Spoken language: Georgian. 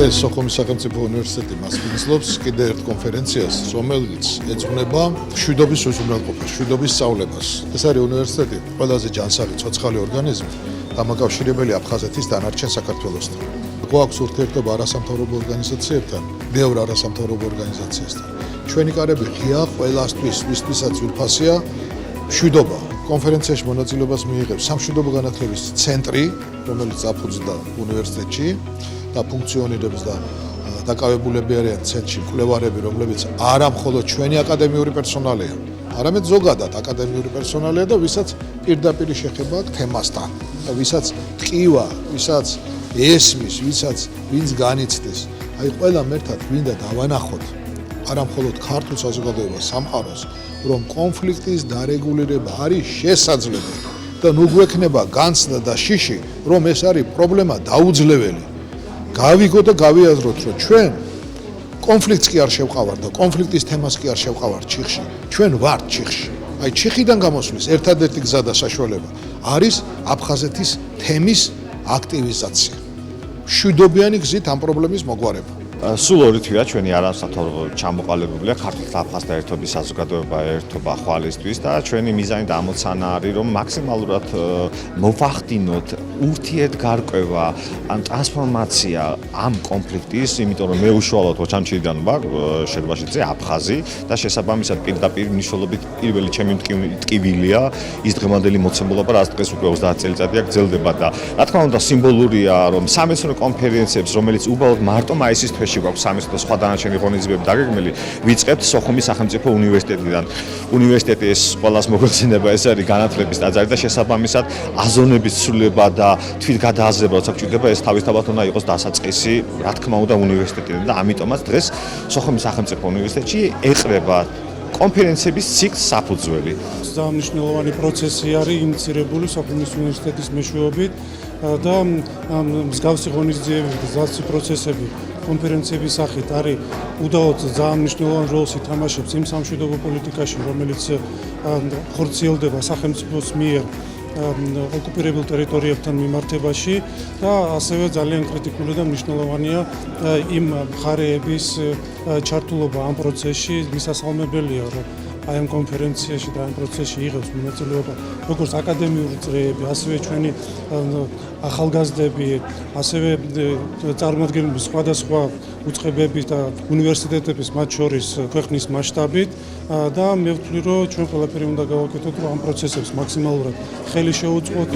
დღეს სოხუმის სახელმწიფო უნივერსიტეტი მასპინძლობს კიდევ ერთ კონფერენციას, რომელიც ეძღვნება მშვიდობის უზრუნველყოფას, მშვიდობის სწავლებას. ეს არის უნივერსიტეტი ყველაზე ჯანსაღი ცოცხალი ორგანიზმი, დამაკავშირებელი აფხაზეთის დანარჩენ საქართველოსთან. გვაქვს ურთიერთობა არასამთავრობო ორგანიზაციებთან, ბევრ არასამთავრობო ორგანიზაციასთან. ჩვენი კარები ღია ყველასთვის, ვისთვისაც ვირფასია მშვიდობა. კონფერენციაში მონაწილეობას მიიღებს სამშვიდობო განათლების ცენტრი, რომელიც აფუძნდა უნივერსიტეტში და ფუნქციონირებს და დაკავებულები არიან ცენტრში მკვლევარები, რომლებიც არა მხოლოდ ჩვენი აკადემიური პერსონალია, არამედ ზოგადად აკადემიური პერსონალია და ვისაც პირდაპირ შეხება აქვს თემასთან, ვისაც ტკივა, ვისაც ესმის, ვინც განიცდის. აი ყველამ ერთად გვინდა დავანახოთ არა მხოლოდ ქართულ საზოგადოებას, სამყაროს, რომ კონფლიქტის დარეგულირება არის შესაძლებელი და ნუ გვექნება განცდა და შიში, რომ ეს არის პრობლემა დაუძლეველი. გავიგო და გავიაზროთ, რომ ჩვენ კონფლიქტს კი არ შევყავართ და კონფლიქტის თემას კი არ შევყავართ ჩიხში. ჩვენ ვართ ჩიხში. აი ჩიხიდან გამოსვლის ერთადერთი გზა და საშუალება არის აფხაზეთის თემის აქტივიზაცია. მშვიდობიანი გზით ამ პრობლემის მოგვარება. სულ ორი თვეა ჩვენი არასამთავრობო ჩამოყალიბებულია ქართულთა აფხაზთა ერთობის საზოგადოება ერთობა ხვალისთვის და ჩვენი მიზანი და ამოცანა არის რომ მაქსიმალურად მოვახდინოთ ურთიერთგარკვევა ან ტრანსფორმაცია ამ კონფლიქტის, იმიტომ რომ მე უშუალოდ ოჩამჩიდან ვარ შერბაშიძე აფხაზი და შესაბამისად პირდაპირ მნიშვნელობით პირველი ჩემი ტკივილია ის დღევანდელი მოცემულობა, რაც დღეს უკვე 30 წელიწადია გრძელდება და რა თქმა უნდა სიმბოლურია რომ სამეცნიერო კონფერენციებს, რომელიც უბრალოდ მარტო მაისის თვეში გვაქვს სამეცნიერო და სხვა დანარჩენი ღონისძიებები დაგეგმილი, ვიწყებთ სოხუმის სახელმწიფო უნივერსიტეტიდან. უნივერსიტეტი ეს ყველას მოგვეცენება, ეს არის განათლების ტაძარი და შესაბამისად აზონების ცვლილება და თვითგადააზრება, როცა გვჭირდება, ეს თავისთავად უნდა იყოს დასაწყისი, რა თქმა უნდა, უნივერსიტეტიდან და ამიტომაც დღეს სოხუმის სახელმწიფო უნივერსიტეტში ეყრება კონფერენციების ციკლს საფუძველი. ძალიან მნიშვნელოვანი პროცესი არის ინიცირებული სოხუმის უნივერსიტეტის მეშვეობით და მსგავსი ღონისძიებები და მსგავსი პროცესები კონფერენციების სახით არის უდაოდ ძალიან მნიშვნელოვან როლს ითამაშებს იმ სამშვიდობო პოლიტიკაში, რომელიც ხორციელდება სახელმწიფოს მიერ ოკუპირებულ ტერიტორიებთან მიმართებაში და ასევე ძალიან კრიტიკული და მნიშვნელოვანია იმ მხარეების ჩართულობა ამ პროცესში. მისასალმებელია, რომ აი ამ კონფერენციაში და ამ პროცესში იღებს მონაწილეობა როგორც აკადემიური წრეები, ასევე ჩვენი ახალგაზრდები, ასევე წარმოადგენლები სხვადასხვა უწყებების და უნივერსიტეტების, მათ შორის ქვეყნის მასშტაბით და მე ვთვლი, რომ ჩვენ ყველაფერი უნდა გავაკეთოთ, რომ ამ პროცესებს მაქსიმალურად ხელი შეუწყოთ.